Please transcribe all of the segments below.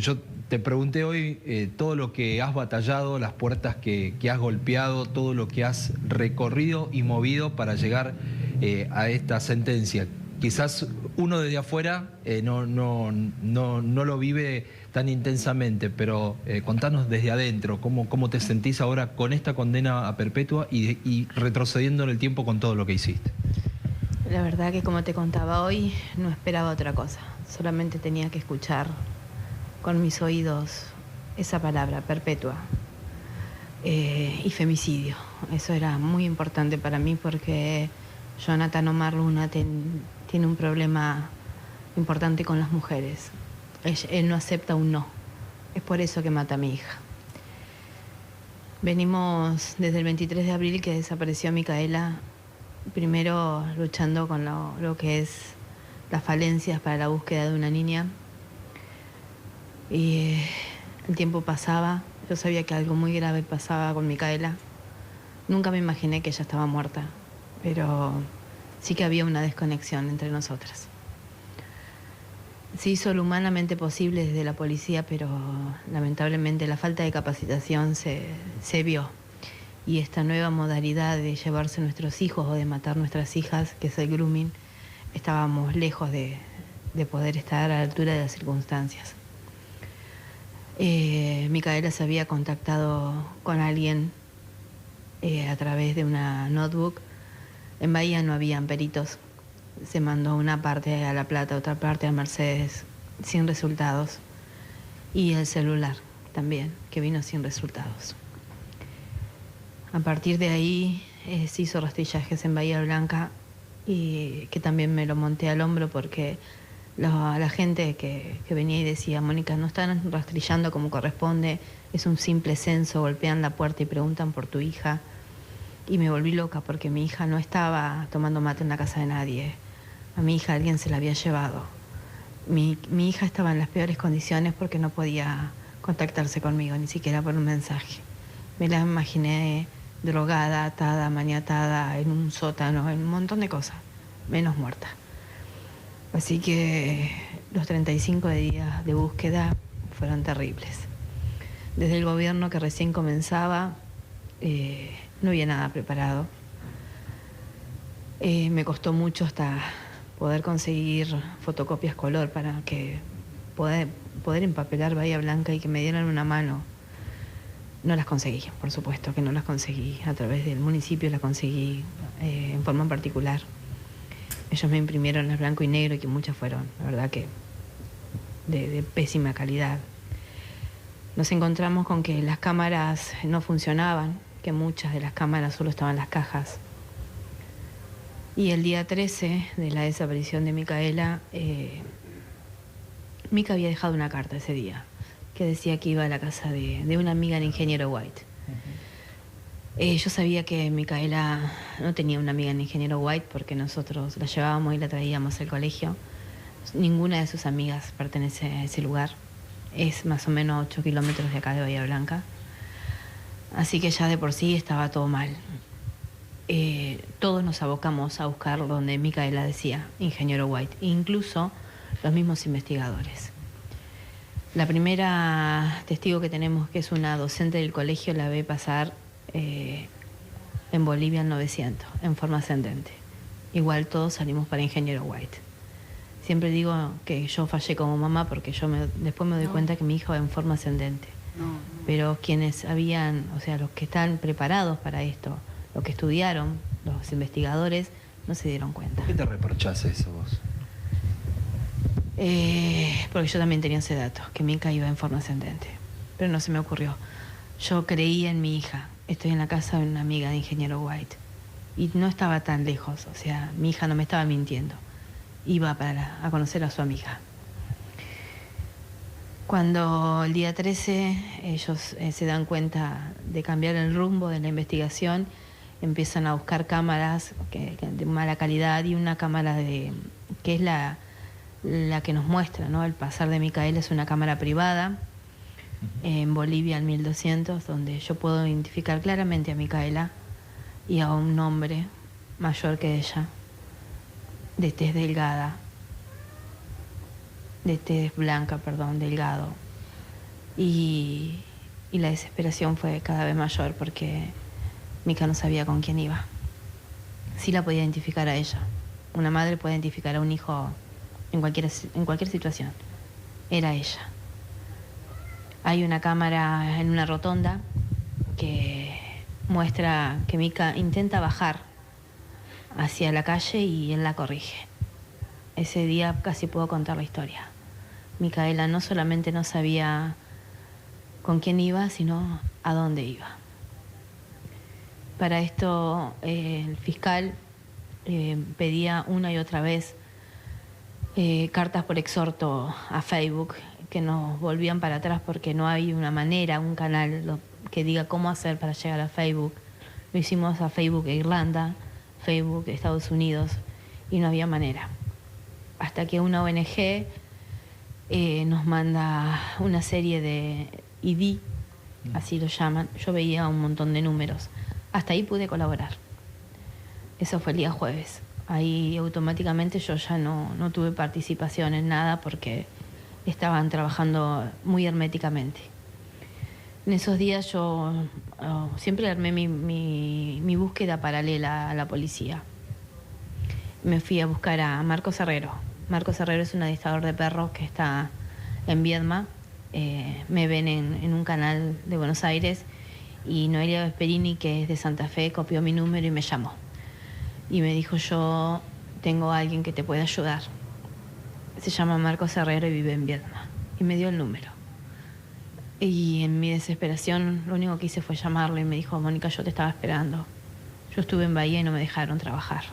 yo te pregunté hoy todo lo que has batallado, las puertas que has golpeado, todo lo que has recorrido y movido para llegar a esta sentencia. Quizás uno desde afuera no lo vive tan intensamente, pero contanos desde adentro, cómo te sentís ahora con esta condena a perpetua y retrocediendo en el tiempo con todo lo que hiciste. La verdad que, como te contaba hoy, no esperaba otra cosa. Solamente tenía que escuchar con mis oídos esa palabra, perpetua, y femicidio. Eso era muy importante para mí porque Jonathan Omar Luna tiene un problema importante con las mujeres. Él no acepta un no. Es por eso que mata a mi hija. Venimos desde el 23 de abril que desapareció Micaela, primero luchando con lo que es las falencias para la búsqueda de una niña. Y el tiempo pasaba, yo sabía que algo muy grave pasaba con Micaela. Nunca me imaginé que ella estaba muerta, pero sí que había una desconexión entre nosotras. Se hizo lo humanamente posible desde la policía, pero lamentablemente la falta de capacitación se vio. Y esta nueva modalidad de llevarse nuestros hijos o de matar nuestras hijas, que es el grooming, estábamos lejos de poder estar a la altura de las circunstancias. Micaela se había contactado con alguien a través de una notebook. En Bahía no habían peritos. Se mandó una parte a La Plata, otra parte a Mercedes, sin resultados. Y el celular también, que vino sin resultados. A partir de ahí se hizo rastrillajes en Bahía Blanca, y que también me lo monté al hombro porque la gente que venía y decía: Mónica, no están rastrillando como corresponde, es un simple censo, golpean la puerta y preguntan por tu hija. Y me volví loca porque mi hija no estaba tomando mate en la casa de nadie. A mi hija alguien se la había llevado. Mi hija estaba en las peores condiciones porque no podía contactarse conmigo, ni siquiera por un mensaje. Me la imaginé drogada, atada, maniatada, en un sótano, en un montón de cosas, menos muerta. Así que los 35 días de búsqueda fueron terribles. Desde el gobierno, que recién comenzaba, no había nada preparado. Me costó mucho hasta poder conseguir fotocopias color para que poder empapelar Bahía Blanca y que me dieran una mano. No las conseguí, por supuesto que no las conseguí. A través del municipio las conseguí en forma particular. Ellos me imprimieron las blanco y negro, y que muchas fueron, la verdad, que de pésima calidad. Nos encontramos con que las cámaras no funcionaban, que muchas de las cámaras solo estaban en las cajas. Y el día 13 de la desaparición de Micaela, Mica había dejado una carta ese día que decía que iba a la casa de una amiga del ingeniero White. Yo sabía que Micaela no tenía una amiga en ingeniero White porque nosotros la llevábamos y la traíamos al colegio. Ninguna de sus amigas pertenece a ese lugar. Es más o menos 8 kilómetros de acá de Bahía Blanca. Así que ya de por sí estaba todo mal. Todos nos abocamos a buscar donde Micaela decía ingeniero White, incluso los mismos investigadores. La primera testigo que tenemos, que es una docente del colegio, la ve pasar en Bolivia en 900, en forma ascendente. Igual todos salimos para ingeniero White. Siempre digo que yo fallé como mamá porque después me doy cuenta que mi hija va en forma ascendente. Pero quienes habían, o sea, los que están preparados para esto, los que estudiaron, los investigadores, no se dieron cuenta. ¿Por qué te reprochás eso vos? Porque yo también tenía ese dato, que Mica iba en forma ascendente. Pero no se me ocurrió. Yo creía en mi hija. Estoy en la casa de una amiga de ingeniero White. Y no estaba tan lejos, o sea, mi hija no me estaba mintiendo. Iba a conocer a su amiga. Cuando el día 13 ellos se dan cuenta de cambiar el rumbo de la investigación, empiezan a buscar cámaras de mala calidad, y una cámara que es la que nos muestra, ¿no? El pasar de Micaela es una cámara privada en Bolivia, al 1200, donde yo puedo identificar claramente a Micaela y a un hombre mayor que ella, de tez delgada, de tez blanca, delgado, y la desesperación fue cada vez mayor porque Mica no sabía con quién iba. Sí la podía identificar a ella. Una madre puede identificar a un hijo en cualquier situación. Era ella. Hay una cámara en una rotonda que muestra que Mica intenta bajar hacia la calle y él la corrige. Ese día casi puedo contar la historia. Micaela no solamente no sabía con quién iba, sino a dónde iba. Para esto el fiscal pedía una y otra vez cartas por exhorto a Facebook que nos volvían para atrás porque no había una manera, un canal que diga cómo hacer para llegar a Facebook. Lo hicimos a Facebook Irlanda, Facebook Estados Unidos y no había manera. Hasta que una ONG nos manda una serie de ID, así lo llaman. Yo veía un montón de números. Hasta ahí pude colaborar. Eso fue el día jueves. Ahí automáticamente yo ya no tuve participación en nada porque estaban trabajando muy herméticamente. En esos días yo siempre armé mi búsqueda paralela a la policía. Me fui a buscar a Marcos Herrero. Marcos Herrero es un adestrador de perros que está en Viedma. Me ven en un canal de Buenos Aires y Noelia Vesperini, que es de Santa Fe, copió mi número y me llamó. Y me dijo, yo tengo a alguien que te puede ayudar. Se llama Marcos Herrero y vive en Viedma. Y me dio el número. Y en mi desesperación lo único que hice fue llamarle y me dijo, Mónica, yo te estaba esperando. Yo estuve en Bahía y no me dejaron trabajar.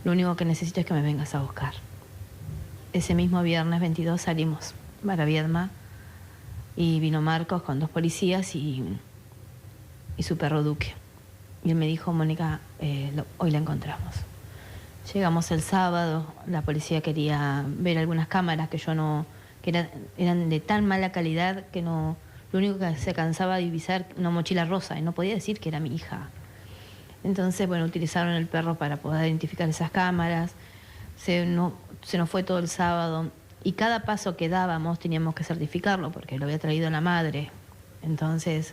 Lo único que necesito es que me vengas a buscar. Ese mismo viernes 22 salimos para Viedma y vino Marcos con 2 policías y su perro Duque. Y él me dijo, Mónica, hoy la encontramos. Llegamos el sábado, la policía quería ver algunas cámaras que eran de tan mala calidad que lo único que se cansaba de divisar una mochila rosa y no podía decir que era mi hija. Entonces, bueno, utilizaron el perro para poder identificar esas cámaras. Se nos fue todo el sábado y cada paso que dábamos teníamos que certificarlo porque lo había traído la madre. Entonces,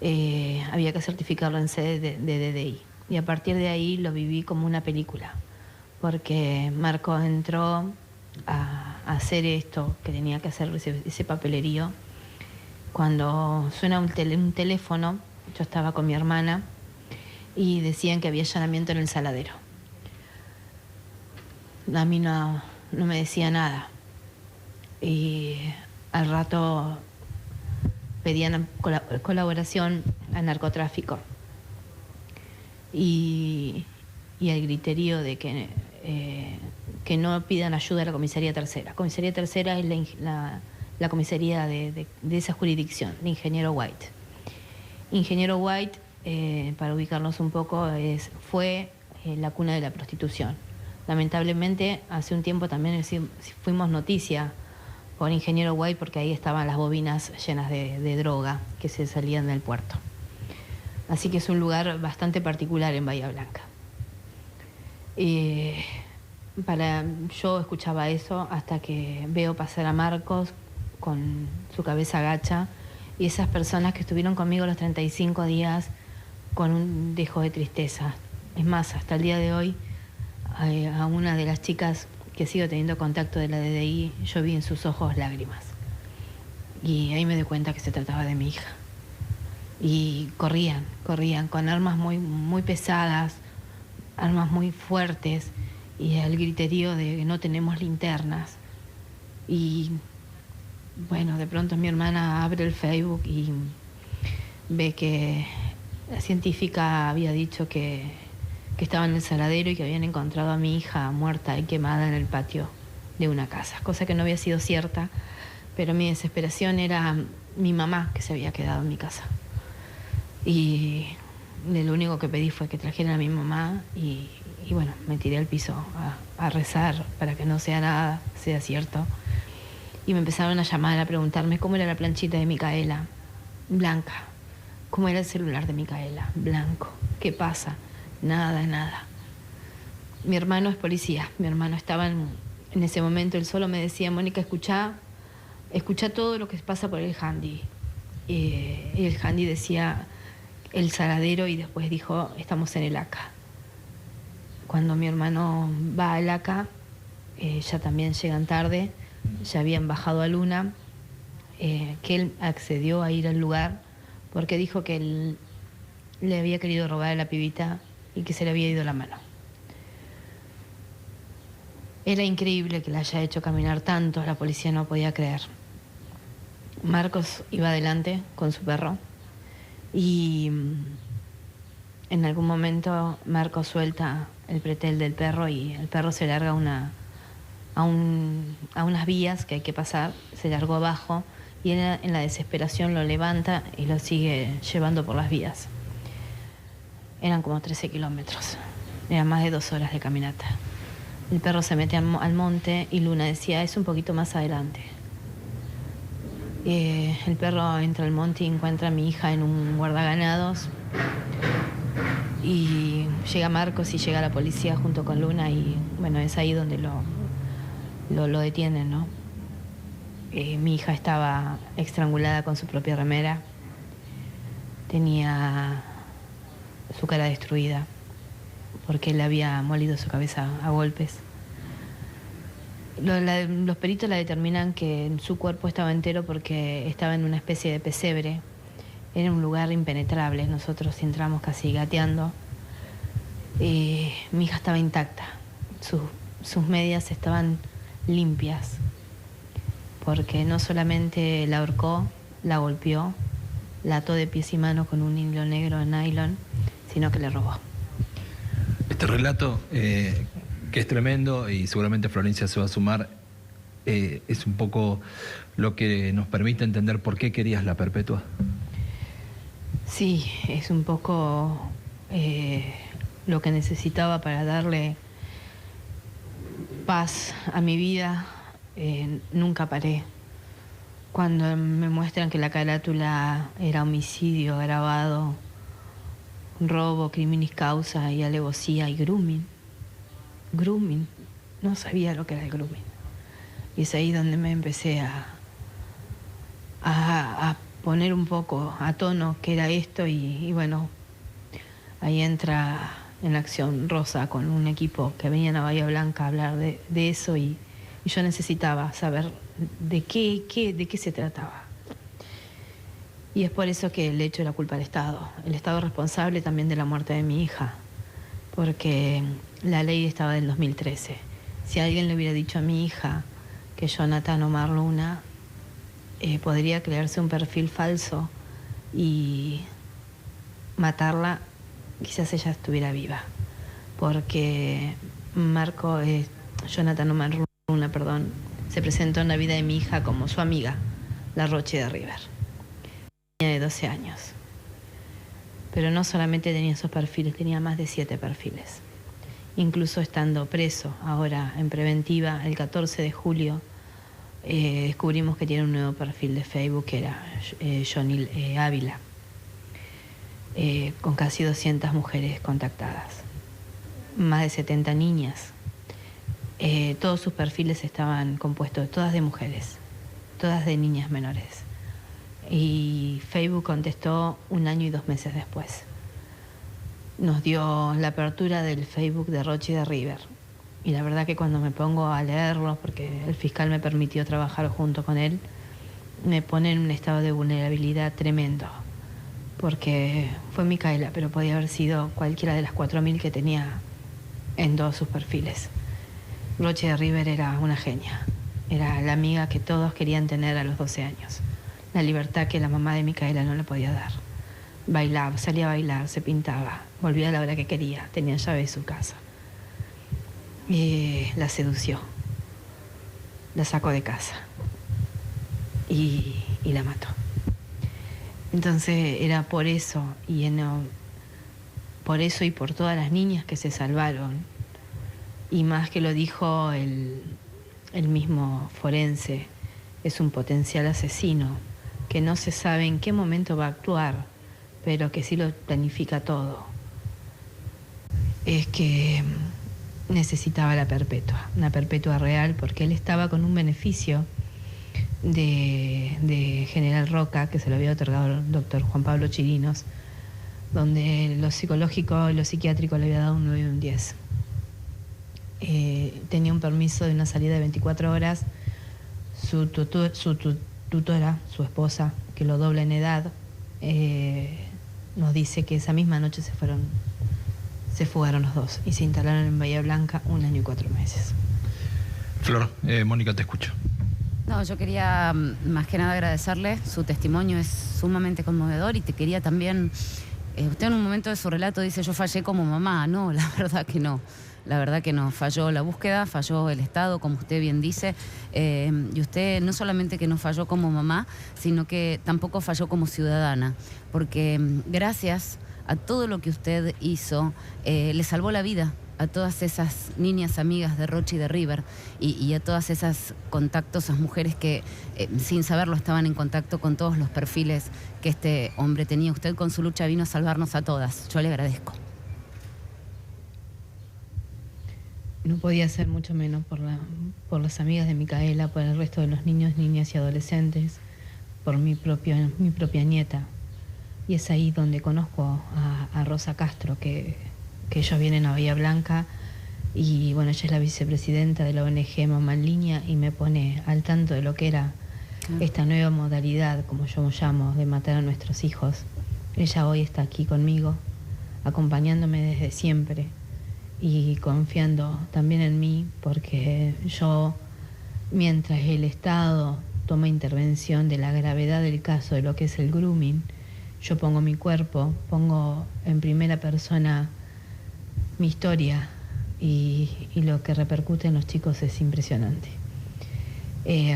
había que certificarlo en sede de DDI. Y a partir de ahí lo viví como una película, porque Marco entró a hacer esto que tenía que hacer, ese papelerío. Cuando suena un teléfono, yo estaba con mi hermana y decían que había allanamiento en el saladero. A mí no me decía nada. Y al rato pedían colaboración al narcotráfico. Y el griterío de que no pidan ayuda a la comisaría tercera. Comisaría tercera es la comisaría de esa jurisdicción, de Ingeniero White. Ingeniero White, para ubicarnos un poco, fue la cuna de la prostitución. Lamentablemente, hace un tiempo también fuimos noticia por Ingeniero White porque ahí estaban las bobinas llenas de droga que se salían del puerto. Así que es un lugar bastante particular en Bahía Blanca. Yo escuchaba eso hasta que veo pasar a Marcos con su cabeza gacha y esas personas que estuvieron conmigo los 35 días con un dejo de tristeza. Es más, hasta el día de hoy, a una de las chicas que sigo teniendo contacto de la DDI, yo vi en sus ojos lágrimas. Y ahí me di cuenta que se trataba de mi hija. Y corrían con armas muy, muy pesadas, armas muy fuertes, y el griterío de que no tenemos linternas. Y bueno, de pronto mi hermana abre el Facebook y ve que la científica había dicho que estaba en el saladero y que habían encontrado a mi hija muerta y quemada en el patio de una casa, cosa que no había sido cierta, pero mi desesperación era mi mamá que se había quedado en mi casa. Y lo único que pedí fue que trajeran a mi mamá y bueno, me tiré al piso a rezar para que no sea cierto. Y me empezaron a llamar, a preguntarme cómo era la planchita de Micaela, blanca. ¿Cómo era el celular de Micaela? Blanco. ¿Qué pasa? Nada. Mi hermano es policía. Mi hermano estaba en ese momento, él solo me decía, Mónica, escuchá, escucha todo lo que pasa por el handy. El handy decía el Saladero y después dijo, estamos en el ACA. Cuando mi hermano va al ACA, ya también llegan tarde, ya habían bajado a Luna, que él accedió a ir al lugar porque dijo que él le había querido robar a la pibita y que se le había ido la mano. Era increíble que la haya hecho caminar tanto, la policía no podía creer. Marcos iba adelante con su perro y en algún momento Marcos suelta el pretel del perro y el perro se larga a unas vías que hay que pasar, se largó abajo y él en la desesperación lo levanta y lo sigue llevando por las vías. Eran como 13 kilómetros, eran más de 2 horas de caminata. El perro se mete al monte y Luna decía, es un poquito más adelante. El perro entra al monte y encuentra a mi hija en un guardaganados. Y llega Marcos y llega la policía junto con Luna y bueno, es ahí donde lo detienen, ¿no? Mi hija estaba estrangulada con su propia remera. Tenía su cara destruida porque él había molido su cabeza a golpes. Los peritos la determinan que su cuerpo estaba entero porque estaba en una especie de pesebre. Era un lugar impenetrable, nosotros entramos casi gateando. Mi hija estaba intacta, sus medias estaban limpias, porque no solamente la ahorcó, la golpeó, la ató de pies y manos con un hilo negro de nylon, sino que le robó. Este relato, que es tremendo y seguramente Florencia se va a sumar, es un poco lo que nos permite entender por qué querías la perpetua. Sí, es un poco lo que necesitaba para darle paz a mi vida. Nunca paré. Cuando me muestran que la carátula era homicidio agravado, robo, criminis causa y alevosía y grooming. Grooming. No sabía lo que era el grooming. Y es ahí donde me empecé a poner un poco a tono qué era esto y bueno, ahí entra en acción Rosa con un equipo que venían a Bahía Blanca a hablar de eso y yo necesitaba saber de qué se trataba. Y es por eso que le echo la culpa al Estado. El Estado responsable también de la muerte de mi hija, porque la ley estaba del 2013. Si alguien le hubiera dicho a mi hija que Jonathan Omar Luna podría crearse un perfil falso y matarla, quizás ella estuviera viva. Porque Jonathan Omar Luna, se presentó en la vida de mi hija como su amiga, la Roche de River. Tenía de 12 años. Pero no solamente tenía esos perfiles, tenía más de 7 perfiles. Incluso estando preso, ahora en preventiva, el 14 de julio, descubrimos que tiene un nuevo perfil de Facebook, que era Johnny Ávila, con casi 200 mujeres contactadas, más de 70 niñas. Todos sus perfiles estaban compuestos, todas de mujeres, todas de niñas menores. Y Facebook contestó 1 año y 2 meses después. Nos dio la apertura del Facebook de Roche de River. Y la verdad que cuando me pongo a leerlo, porque el fiscal me permitió trabajar junto con él, me pone en un estado de vulnerabilidad tremendo. Porque fue Micaela, pero podía haber sido cualquiera de las 4.000 que tenía en todos sus perfiles. Roche de River era una genia. Era la amiga que todos querían tener a los 12 años. La libertad que la mamá de Micaela no le podía dar. Bailaba, salía a bailar, se pintaba, volvía a la hora que quería, tenía llave de su casa. La sedució, la sacó de casa y la mató. Entonces era por eso y por todas las niñas que se salvaron, y más que lo dijo el mismo forense, es un potencial asesino que no se sabe en qué momento va a actuar, pero que sí lo planifica todo. Es que necesitaba la perpetua, una perpetua real, porque él estaba con un beneficio de General Roca, que se lo había otorgado el doctor Juan Pablo Chirinos, donde lo psicológico y lo psiquiátrico le había dado un 9 y un 10. Tenía un permiso de una salida de 24 horas. Su tutora, su esposa, que lo dobla en edad, nos dice que esa misma noche se fugaron los dos y se instalaron en Bahía Blanca 1 año y 4 meses. Flor, Mónica, te escucho. No, yo quería más que nada agradecerle, su testimonio es sumamente conmovedor y te quería también, usted en un momento de su relato dice yo fallé como mamá, no, la verdad que no. La verdad que no, falló la búsqueda, falló el Estado, como usted bien dice, y usted no solamente que no falló como mamá, sino que tampoco falló como ciudadana, porque gracias a todo lo que usted hizo, le salvó la vida a todas esas niñas amigas de Rochi y de River y a todas esas contactos, esas mujeres que sin saberlo estaban en contacto con todos los perfiles que este hombre tenía. Usted con su lucha vino a salvarnos a todas, yo le agradezco. No podía ser mucho menos por las amigas de Micaela, por el resto de los niños, niñas y adolescentes, por mi propia nieta. Y es ahí donde conozco a Rosa Castro, que ellos vienen a Bahía Blanca y bueno, ella es la vicepresidenta de la ONG Mamá en Línea y me pone al tanto de lo que era esta nueva modalidad, como yo llamo, de matar a nuestros hijos. Ella hoy está aquí conmigo, acompañándome desde siempre y confiando también en mí, porque yo, mientras el Estado toma intervención de la gravedad del caso de lo que es el grooming, yo pongo mi cuerpo, pongo en primera persona mi historia y lo que repercute en los chicos es impresionante.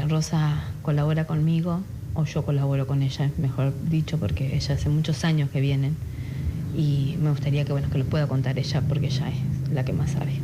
Rosa colabora conmigo, o yo colaboro con ella, mejor dicho, porque ella hace muchos años que vienen y me gustaría que lo pueda contar ella porque ella es la que más sabe.